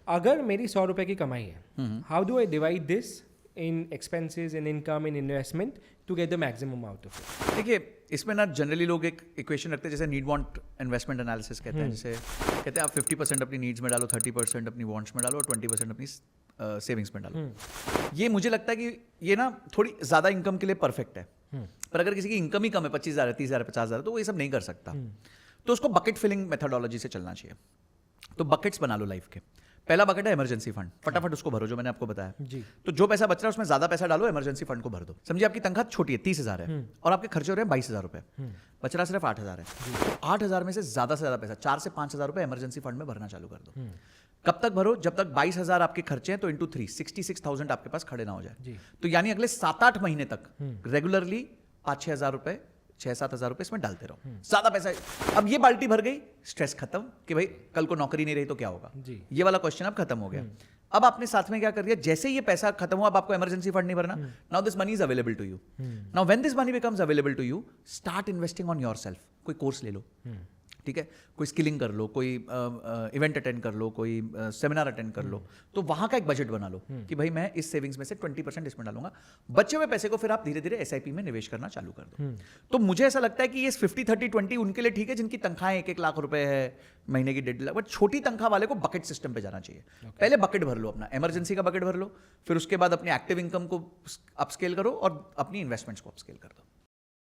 अगर मेरी 100 रुपए की कमाई है, how do I divide this in expenses, in income, in investment to get the maximum out of it? देखिए, इसमें ना जनरली लोग एक इक्वेशन रखते हैं जैसे नीड वांट इन्वेस्टमेंट एनालिसिस कहते हैं, जैसे कहते हैं आप 50% अपनी नीड्स में डालो, 30% अपनी वांट्स में डालो और 20% अपनी सेविंग्स में डालो। ये मुझे लगता है कि ये ना थोड़ी ज़्यादा इनकम के लिए परफेक्ट है, पर अगर किसी की इनकम ही कम है 25,000 30,000 50,000 तो वो ये सब नहीं कर सकता। तो उसको बकेट फिलिंग मेथोडोलॉजी से चलना चाहिए। तो बकेट्स बना लो लाइफ के। पहला बकेट है इमरजेंसी फंड, फटाफट उसको भरो, जो मैंने आपको बताया जी। तो जो पैसा बच रहा है उसमें ज्यादा पैसा डालो, इमरजेंसी फंड को भर दो। समझिए आपकी तनख्वाह छोटी है, 30,000 है और आपके खर्चे हो रहे हैं 22,000 रुपए, बच रहा सिर्फ 8,000 है। तो 8,000 में से ज्यादा पैसा 4 से 5,000 रुपए इमरजेंसी फंड में भरना चालू कर दो। कब तक भरो? जब तक 22,000 आपके खर्चे हैं तो इंटू 3 66,000 आपके पास खड़े ना हो जाए। तो यानी अगले 7-8 महीने तक रेगुलरली 5-6,000 रुपए 6-7,000 रुपए इसमें डालते रहो। ज्यादा पैसा, अब ये बाल्टी भर गई, स्ट्रेस खत्म कि भाई कल को नौकरी नहीं रही तो क्या होगा, ये वाला क्वेश्चन अब खत्म हो गया। अब आपने साथ में क्या कर दिया, जैसे ये पैसा खत्म हुआ अब आपको इमरजेंसी फंड नहीं भरना। Now this money is available to you. Now when this money becomes available to you, start investing on yourself. कोई कोर्स ले लो, ठीक है, कोई स्किलिंग कर लो, कोई इवेंट अटेंड कर लो, कोई सेमिनार अटेंड कर लो। तो वहां का एक बजट बना लो कि भाई मैं इस सेविंग्स में से 20% इसमें डालूंगा। बचे हुए पैसे को फिर आप धीरे धीरे एसआईपी में निवेश करना चालू कर दो। तो मुझे ऐसा लगता है कि ये 50-30-20 उनके लिए ठीक है जिनकी तनख्वाह 1-1 लाख रुपए है, महीने की 1.5 लाख। बट छोटी तनख्वाह वाले को बकेट सिस्टम पे जाना चाहिए। पहले बकेट भर लो, अपना इमरजेंसी का बकेट भर लो, फिर उसके बाद अपनी एक्टिव इनकम को अपस्केल करो और अपनी इन्वेस्टमेंट्स को अपस्केल कर दो।